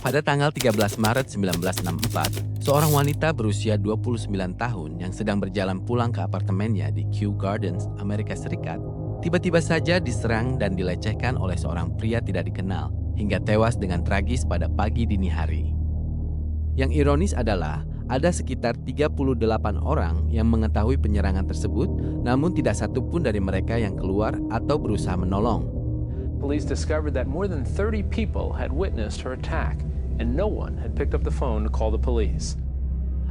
Pada tanggal 13 Maret 1964, seorang wanita berusia 29 tahun yang sedang berjalan pulang ke apartemennya di Kew Gardens, Amerika Serikat, tiba-tiba saja diserang dan dilecehkan oleh seorang pria tidak dikenal hingga tewas dengan tragis pada pagi dini hari. Yang ironis adalah ada sekitar 38 orang yang mengetahui penyerangan tersebut, namun tidak satu pun dari mereka yang keluar atau berusaha menolong. Police discovered that more than 30 people had witnessed her attack, and no one had picked up the phone to call the police.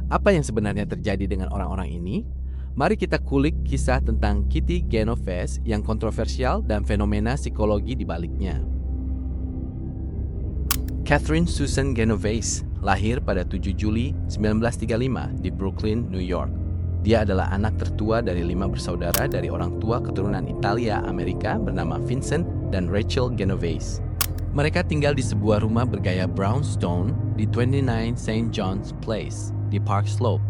Apa yang sebenarnya terjadi dengan orang-orang ini? Mari kita kulik kisah tentang Kitty Genovese yang kontroversial dan fenomena psikologi di baliknya. Catherine Susan Genovese lahir pada 7 Juli 1935 di Brooklyn, New York. Dia adalah anak tertua dari 5 bersaudara dari orang tua keturunan Italia Amerika bernama Vincent dan Rachel Genovese. Mereka tinggal di sebuah rumah bergaya brownstone di 29 St. John's Place di Park Slope,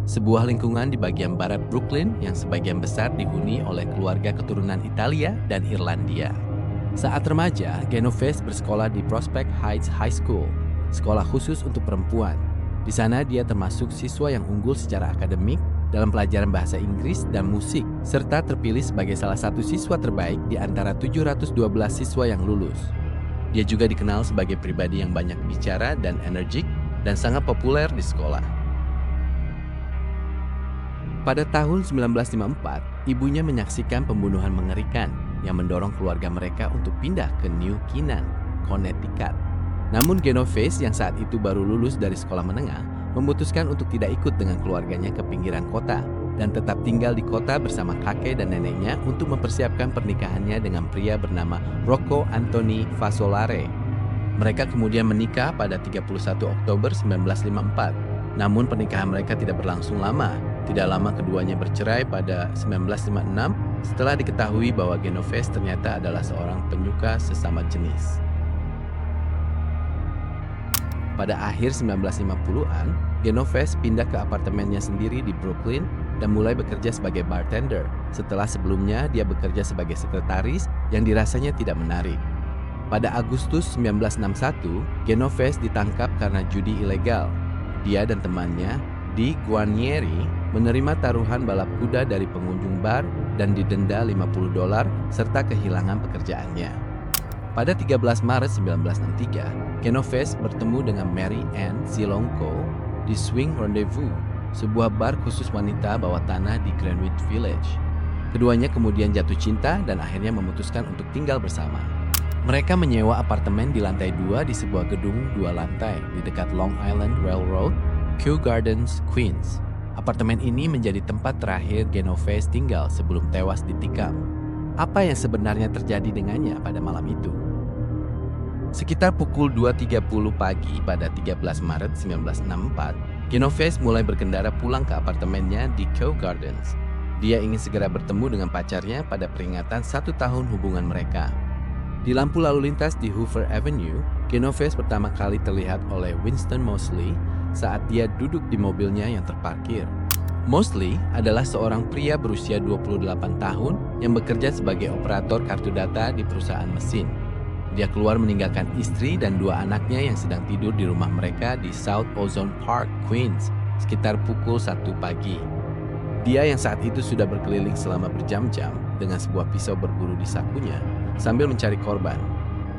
sebuah lingkungan di bagian barat Brooklyn yang sebagian besar dihuni oleh keluarga keturunan Italia dan Irlandia. Saat remaja, Genovese bersekolah di Prospect Heights High School, sekolah khusus untuk perempuan. Di sana dia termasuk siswa yang unggul secara akademik dalam pelajaran bahasa Inggris dan musik, serta terpilih sebagai salah satu siswa terbaik di antara 712 siswa yang lulus. Dia juga dikenal sebagai pribadi yang banyak bicara dan energik dan sangat populer di sekolah. Pada tahun 1954, ibunya menyaksikan pembunuhan mengerikan yang mendorong keluarga mereka untuk pindah ke New Canaan, Connecticut. Namun Genovese yang saat itu baru lulus dari sekolah menengah memutuskan untuk tidak ikut dengan keluarganya ke pinggiran kota dan tetap tinggal di kota bersama kakek dan neneknya untuk mempersiapkan pernikahannya dengan pria bernama Rocco Anthony Fasolare. Mereka kemudian menikah pada 31 Oktober 1954. Namun pernikahan mereka tidak berlangsung lama. Tidak lama keduanya bercerai pada 1956 setelah diketahui bahwa Genovese ternyata adalah seorang penyuka sesama jenis. Pada akhir 1950-an, Genovese pindah ke apartemennya sendiri di Brooklyn dan mulai bekerja sebagai bartender setelah sebelumnya dia bekerja sebagai sekretaris yang dirasanya tidak menarik. Pada Agustus 1961, Genovese ditangkap karena judi ilegal. Dia dan temannya, Di Guarnieri, menerima taruhan balap kuda dari pengunjung bar dan didenda $50 serta kehilangan pekerjaannya. Pada 13 Maret 1963, Genovese bertemu dengan Mary Ann Zilonko di Swing Rendezvous, sebuah bar khusus wanita bawah tanah di Greenwich Village. Keduanya kemudian jatuh cinta dan akhirnya memutuskan untuk tinggal bersama. Mereka menyewa apartemen di lantai 2 di sebuah gedung 2 lantai di dekat Long Island Railroad, Kew Gardens, Queens. Apartemen ini menjadi tempat terakhir Genovese tinggal sebelum tewas ditikam. Apa yang sebenarnya terjadi dengannya pada malam itu? Sekitar pukul 2.30 pagi pada 13 Maret 1964, Genovese mulai berkendara pulang ke apartemennya di Kew Gardens. Dia ingin segera bertemu dengan pacarnya pada peringatan 1 tahun hubungan mereka. Di lampu lalu lintas di Hoover Avenue, Genovese pertama kali terlihat oleh Winston Moseley saat dia duduk di mobilnya yang terparkir. Moseley adalah seorang pria berusia 28 tahun yang bekerja sebagai operator kartu data di perusahaan mesin. Dia keluar meninggalkan istri dan 2 anaknya yang sedang tidur di rumah mereka di South Ozone Park, Queens, sekitar pukul 1 pagi. Dia yang saat itu sudah berkeliling selama berjam-jam dengan sebuah pisau berburu di sakunya sambil mencari korban.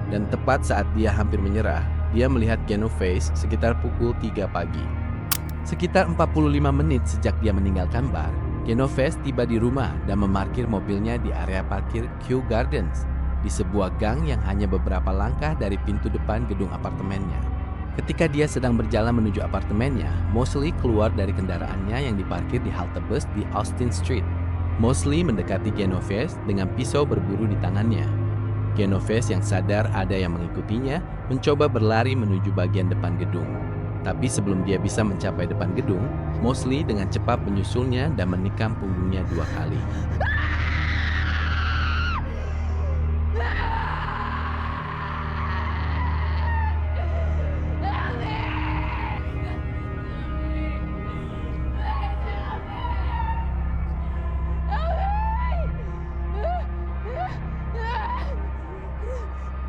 Dan tepat saat dia hampir menyerah, dia melihat Genovese sekitar pukul 3 pagi. Sekitar 45 menit sejak dia meninggalkan bar, Genovese tiba di rumah dan memarkir mobilnya di area parkir Kew Gardens di sebuah gang yang hanya beberapa langkah dari pintu depan gedung apartemennya. Ketika dia sedang berjalan menuju apartemennya, Moseley keluar dari kendaraannya yang diparkir di halte bus di Austin Street. Moseley mendekati Genovese dengan pisau berburu di tangannya. Genovese yang sadar ada yang mengikutinya mencoba berlari menuju bagian depan gedung. Tapi sebelum dia bisa mencapai depan gedung, Moseley dengan cepat menyusulnya dan menikam punggungnya 2 kali.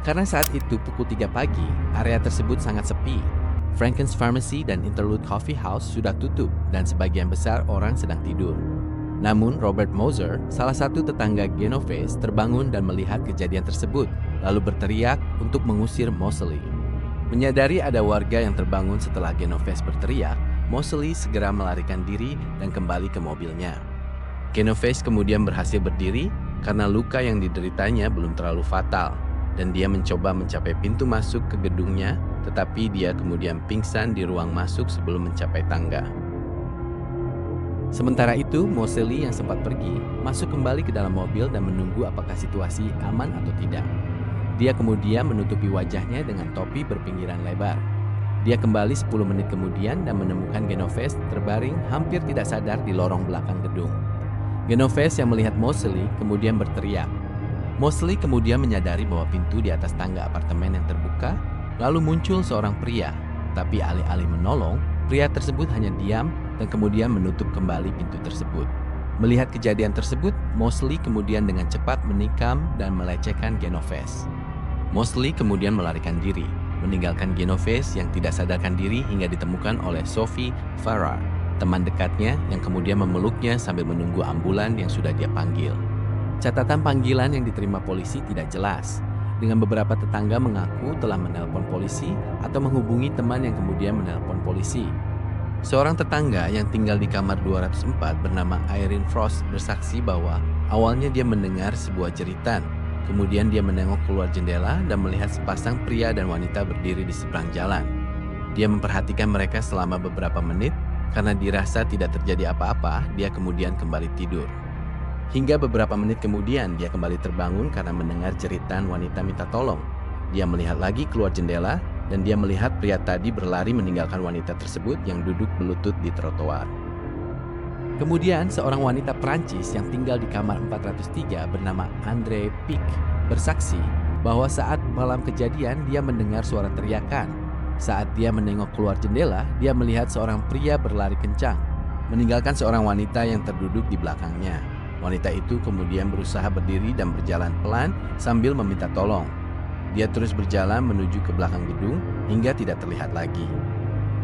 Karena saat itu pukul 3 pagi, area tersebut sangat sepi. Franken's Pharmacy dan Interlude Coffee House sudah tutup dan sebagian besar orang sedang tidur. Namun Robert Moser, salah satu tetangga Genoves, terbangun dan melihat kejadian tersebut, lalu berteriak untuk mengusir Moseley. Menyadari ada warga yang terbangun setelah Genoves berteriak, Moseley segera melarikan diri dan kembali ke mobilnya. Genoves kemudian berhasil berdiri karena luka yang dideritanya belum terlalu fatal, dan dia mencoba mencapai pintu masuk ke gedungnya, tetapi dia kemudian pingsan di ruang masuk sebelum mencapai tangga. Sementara itu, Moseley yang sempat pergi, masuk kembali ke dalam mobil dan menunggu apakah situasi aman atau tidak. Dia kemudian menutupi wajahnya dengan topi berpinggiran lebar. Dia kembali 10 menit kemudian dan menemukan Genoves terbaring hampir tidak sadar di lorong belakang gedung. Genoves yang melihat Moseley kemudian berteriak. Moseley kemudian menyadari bahwa pintu di atas tangga apartemen yang terbuka, lalu muncul seorang pria. Tapi alih-alih menolong, pria tersebut hanya diam dan kemudian menutup kembali pintu tersebut. Melihat kejadian tersebut, Moseley kemudian dengan cepat menikam dan melecehkan Genoves. Moseley kemudian melarikan diri, meninggalkan Genoves yang tidak sadarkan diri hingga ditemukan oleh Sophie Farrar, teman dekatnya yang kemudian memeluknya sambil menunggu ambulan yang sudah dia panggil. Catatan panggilan yang diterima polisi tidak jelas, dengan beberapa tetangga mengaku telah menelpon polisi atau menghubungi teman yang kemudian menelpon polisi. Seorang tetangga yang tinggal di kamar 204 bernama Irene Frost bersaksi bahwa awalnya dia mendengar sebuah jeritan. Kemudian dia menengok keluar jendela dan melihat sepasang pria dan wanita berdiri di seberang jalan. Dia memperhatikan mereka selama beberapa menit. Karena dirasa tidak terjadi apa-apa, dia kemudian kembali tidur. Hingga beberapa menit kemudian dia kembali terbangun karena mendengar jeritan wanita minta tolong. Dia melihat lagi keluar jendela dan dia melihat pria tadi berlari meninggalkan wanita tersebut yang duduk berlutut di trotoar. Kemudian seorang wanita Prancis yang tinggal di kamar 403 bernama Andre Pic bersaksi bahwa saat malam kejadian dia mendengar suara teriakan. Saat dia menengok keluar jendela, dia melihat seorang pria berlari kencang, meninggalkan seorang wanita yang terduduk di belakangnya. Wanita itu kemudian berusaha berdiri dan berjalan pelan sambil meminta tolong. Dia terus berjalan menuju ke belakang gedung hingga tidak terlihat lagi.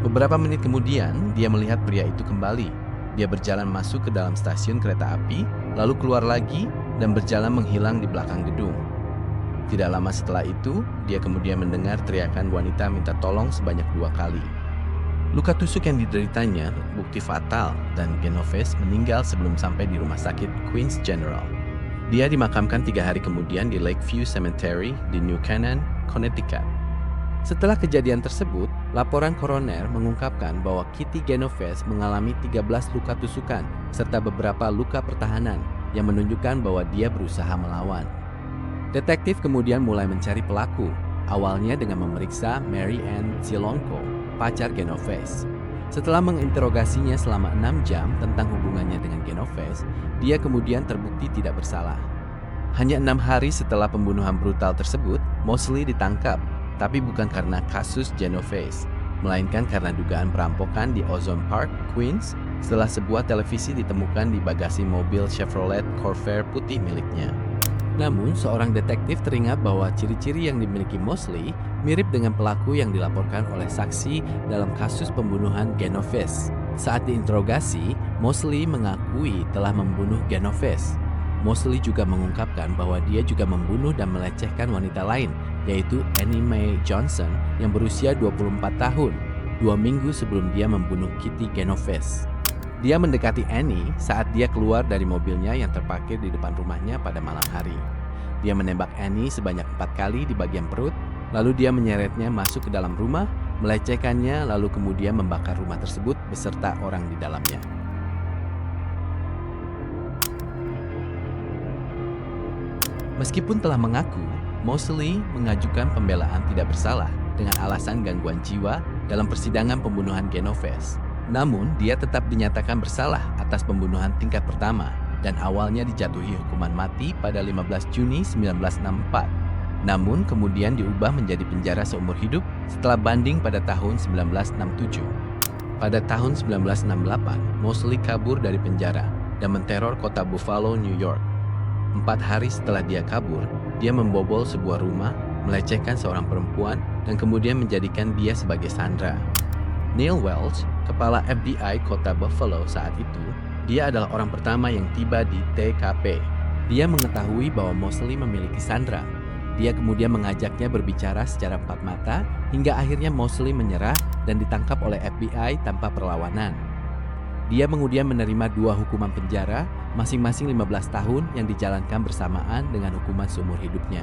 Beberapa menit kemudian, dia melihat pria itu kembali. Dia berjalan masuk ke dalam stasiun kereta api, lalu keluar lagi dan berjalan menghilang di belakang gedung. Tidak lama setelah itu, dia kemudian mendengar teriakan wanita minta tolong sebanyak 2 kali. Luka tusuk yang dideritanya bukti fatal dan Genoves meninggal sebelum sampai di rumah sakit Queens General. Dia dimakamkan 3 hari kemudian di Lakeview Cemetery di New Canaan, Connecticut. Setelah kejadian tersebut, laporan koroner mengungkapkan bahwa Kitty Genoves mengalami 13 luka tusukan serta beberapa luka pertahanan yang menunjukkan bahwa dia berusaha melawan. Detektif kemudian mulai mencari pelaku, awalnya dengan memeriksa Mary Ann Silonko, pacar Genoves. Setelah menginterogasinya selama 6 jam tentang hubungannya dengan Genoves, dia kemudian terbukti tidak bersalah. Hanya 6 hari setelah pembunuhan brutal tersebut, Moseley ditangkap, tapi bukan karena kasus Genoves, melainkan karena dugaan perampokan di Ozone Park, Queens, setelah sebuah televisi ditemukan di bagasi mobil Chevrolet Corvair putih miliknya. Namun, seorang detektif teringat bahwa ciri-ciri yang dimiliki Moseley mirip dengan pelaku yang dilaporkan oleh saksi dalam kasus pembunuhan Genoves. Saat diinterogasi, Moseley mengakui telah membunuh Genoves. Moseley juga mengungkapkan bahwa dia juga membunuh dan melecehkan wanita lain, yaitu Annie Mae Johnson yang berusia 24 tahun, 2 minggu sebelum dia membunuh Kitty Genoves. Dia mendekati Annie saat dia keluar dari mobilnya yang terparkir di depan rumahnya pada malam hari. Dia menembak Annie sebanyak 4 kali di bagian perut, lalu dia menyeretnya masuk ke dalam rumah, melecehkannya, lalu kemudian membakar rumah tersebut beserta orang di dalamnya. Meskipun telah mengaku, Moseley mengajukan pembelaan tidak bersalah dengan alasan gangguan jiwa dalam persidangan pembunuhan Genoves. Namun, dia tetap dinyatakan bersalah atas pembunuhan tingkat pertama dan awalnya dijatuhi hukuman mati pada 15 Juni 1964. Namun, kemudian diubah menjadi penjara seumur hidup setelah banding pada tahun 1967. Pada tahun 1968, Moseley kabur dari penjara dan menteror kota Buffalo, New York. 4 hari setelah dia kabur, dia membobol sebuah rumah, melecehkan seorang perempuan, dan kemudian menjadikan dia sebagai sandera. Neil Welch, kepala FBI kota Buffalo saat itu, dia adalah orang pertama yang tiba di TKP. Dia mengetahui bahwa Mosley memiliki sandera. Dia kemudian mengajaknya berbicara secara empat mata hingga akhirnya Mosley menyerah dan ditangkap oleh FBI tanpa perlawanan. Dia kemudian menerima 2 hukuman penjara, masing-masing 15 tahun yang dijalankan bersamaan dengan hukuman seumur hidupnya.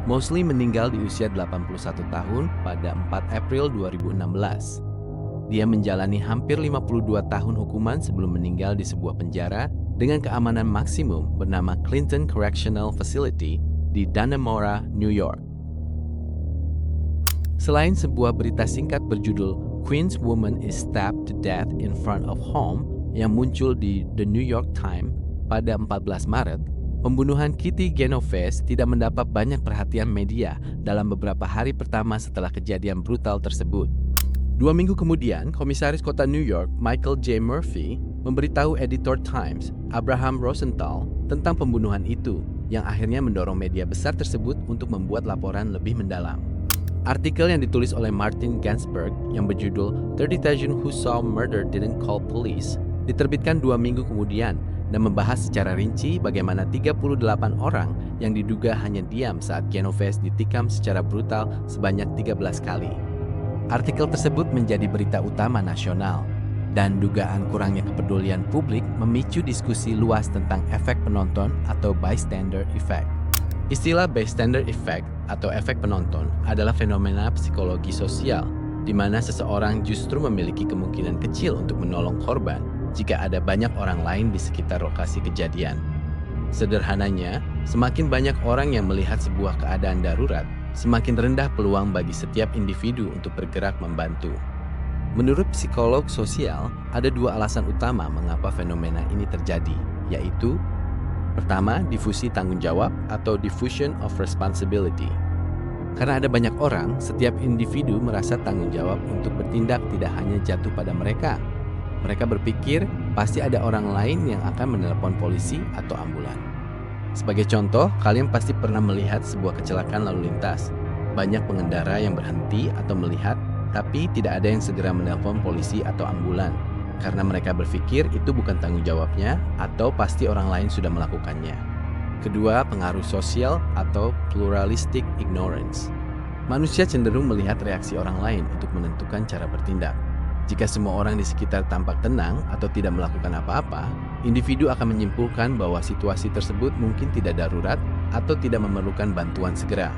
Mosley meninggal di usia 81 tahun pada 4 April 2016. Dia menjalani hampir 52 tahun hukuman sebelum meninggal di sebuah penjara dengan keamanan maksimum bernama Clinton Correctional Facility di Dannemora, New York. Selain sebuah berita singkat berjudul Queens Woman is Stabbed to Death in Front of Home yang muncul di The New York Times pada 14 Maret, pembunuhan Kitty Genovese tidak mendapat banyak perhatian media dalam beberapa hari pertama setelah kejadian brutal tersebut. 2 minggu kemudian, Komisaris Kota New York, Michael J. Murphy, memberitahu editor Times, Abraham Rosenthal, tentang pembunuhan itu, yang akhirnya mendorong media besar tersebut untuk membuat laporan lebih mendalam. Artikel yang ditulis oleh Martin Gansberg yang berjudul 30,000 Who Saw Murder Didn't Call Police diterbitkan 2 minggu kemudian dan membahas secara rinci bagaimana 38 orang yang diduga hanya diam saat Genovese ditikam secara brutal sebanyak 13 kali. Artikel tersebut menjadi berita utama nasional, dan dugaan kurangnya kepedulian publik memicu diskusi luas tentang efek penonton atau bystander effect. Istilah bystander effect atau efek penonton adalah fenomena psikologi sosial, di mana seseorang justru memiliki kemungkinan kecil untuk menolong korban jika ada banyak orang lain di sekitar lokasi kejadian. Sederhananya, semakin banyak orang yang melihat sebuah keadaan darurat, semakin rendah peluang bagi setiap individu untuk bergerak membantu. Menurut psikolog sosial, ada 2 alasan utama mengapa fenomena ini terjadi, yaitu pertama, difusi tanggung jawab atau diffusion of responsibility. Karena ada banyak orang, setiap individu merasa tanggung jawab untuk bertindak tidak hanya jatuh pada mereka. Mereka berpikir pasti ada orang lain yang akan menelpon polisi atau ambulan. Sebagai contoh, kalian pasti pernah melihat sebuah kecelakaan lalu lintas. Banyak pengendara yang berhenti atau melihat, tapi tidak ada yang segera menelpon polisi atau ambulan, karena mereka berpikir itu bukan tanggung jawabnya atau pasti orang lain sudah melakukannya. Kedua, pengaruh sosial atau pluralistic ignorance. Manusia cenderung melihat reaksi orang lain untuk menentukan cara bertindak. Jika semua orang di sekitar tampak tenang atau tidak melakukan apa-apa, individu akan menyimpulkan bahwa situasi tersebut mungkin tidak darurat atau tidak memerlukan bantuan segera.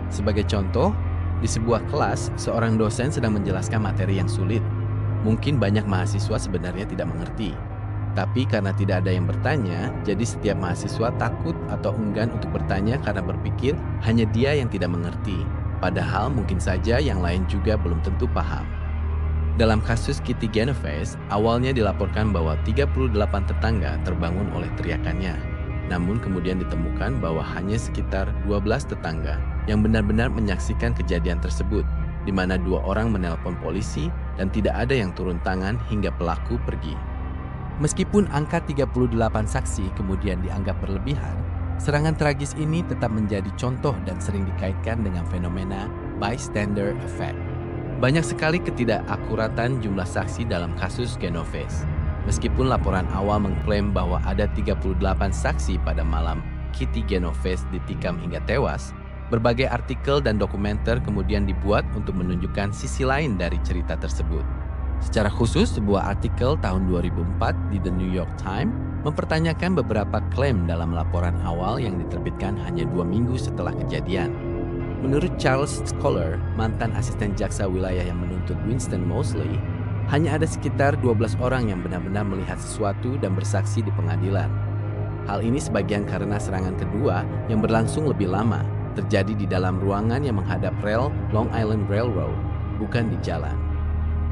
Sebagai contoh, di sebuah kelas, seorang dosen sedang menjelaskan materi yang sulit. Mungkin banyak mahasiswa sebenarnya tidak mengerti. Tapi karena tidak ada yang bertanya, jadi setiap mahasiswa takut atau enggan untuk bertanya karena berpikir hanya dia yang tidak mengerti. Padahal mungkin saja yang lain juga belum tentu paham. Dalam kasus Kitty Genovese, awalnya dilaporkan bahwa 38 tetangga terbangun oleh teriakannya. Namun kemudian ditemukan bahwa hanya sekitar 12 tetangga yang benar-benar menyaksikan kejadian tersebut, di mana 2 orang menelpon polisi dan tidak ada yang turun tangan hingga pelaku pergi. Meskipun angka 38 saksi kemudian dianggap berlebihan, serangan tragis ini tetap menjadi contoh dan sering dikaitkan dengan fenomena bystander effect. Banyak sekali ketidakakuratan jumlah saksi dalam kasus Genovese. Meskipun laporan awal mengklaim bahwa ada 38 saksi pada malam Kitty Genovese ditikam hingga tewas, berbagai artikel dan dokumenter kemudian dibuat untuk menunjukkan sisi lain dari cerita tersebut. Secara khusus, sebuah artikel tahun 2004 di The New York Times mempertanyakan beberapa klaim dalam laporan awal yang diterbitkan hanya 2 minggu setelah kejadian. Menurut Charles Scholar, mantan asisten jaksa wilayah yang menuntut Winston Moseley, hanya ada sekitar 12 orang yang benar-benar melihat sesuatu dan bersaksi di pengadilan. Hal ini sebagian karena serangan kedua yang berlangsung lebih lama, terjadi di dalam ruangan yang menghadap rel Long Island Railroad, bukan di jalan.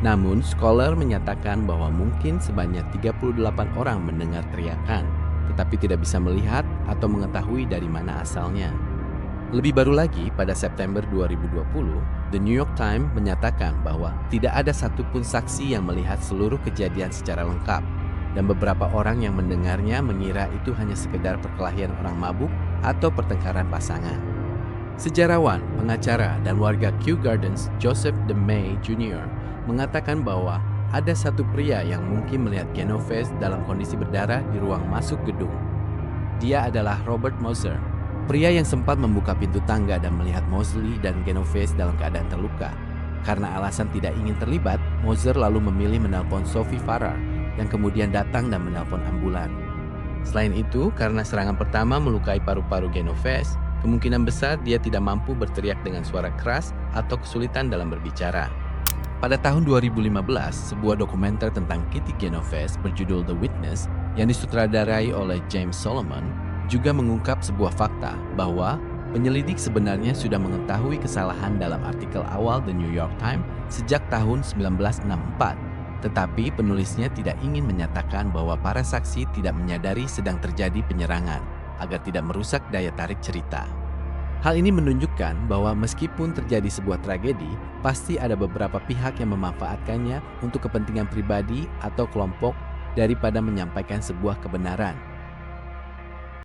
Namun, Scholar menyatakan bahwa mungkin sebanyak 38 orang mendengar teriakan, tetapi tidak bisa melihat atau mengetahui dari mana asalnya. Lebih baru lagi, pada September 2020, The New York Times menyatakan bahwa tidak ada satupun saksi yang melihat seluruh kejadian secara lengkap, dan beberapa orang yang mendengarnya mengira itu hanya sekedar perkelahian orang mabuk atau pertengkaran pasangan. Sejarawan, pengacara, dan warga Kew Gardens Joseph DeMay Jr. mengatakan bahwa ada satu pria yang mungkin melihat Genovese dalam kondisi berdarah di ruang masuk gedung. Dia adalah Robert Moser, pria yang sempat membuka pintu tangga dan melihat Mosley dan Genovese dalam keadaan terluka. Karena alasan tidak ingin terlibat, Moser lalu memilih menelpon Sophie Farrar yang kemudian datang dan menelpon ambulan. Selain itu, karena serangan pertama melukai paru-paru Genovese, kemungkinan besar dia tidak mampu berteriak dengan suara keras atau kesulitan dalam berbicara. Pada tahun 2015, sebuah dokumenter tentang Kitty Genovese berjudul The Witness yang disutradarai oleh James Solomon juga mengungkap sebuah fakta bahwa penyelidik sebenarnya sudah mengetahui kesalahan dalam artikel awal The New York Times sejak tahun 1964. Tetapi penulisnya tidak ingin menyatakan bahwa para saksi tidak menyadari sedang terjadi penyerangan agar tidak merusak daya tarik cerita. Hal ini menunjukkan bahwa meskipun terjadi sebuah tragedi, pasti ada beberapa pihak yang memanfaatkannya untuk kepentingan pribadi atau kelompok daripada menyampaikan sebuah kebenaran.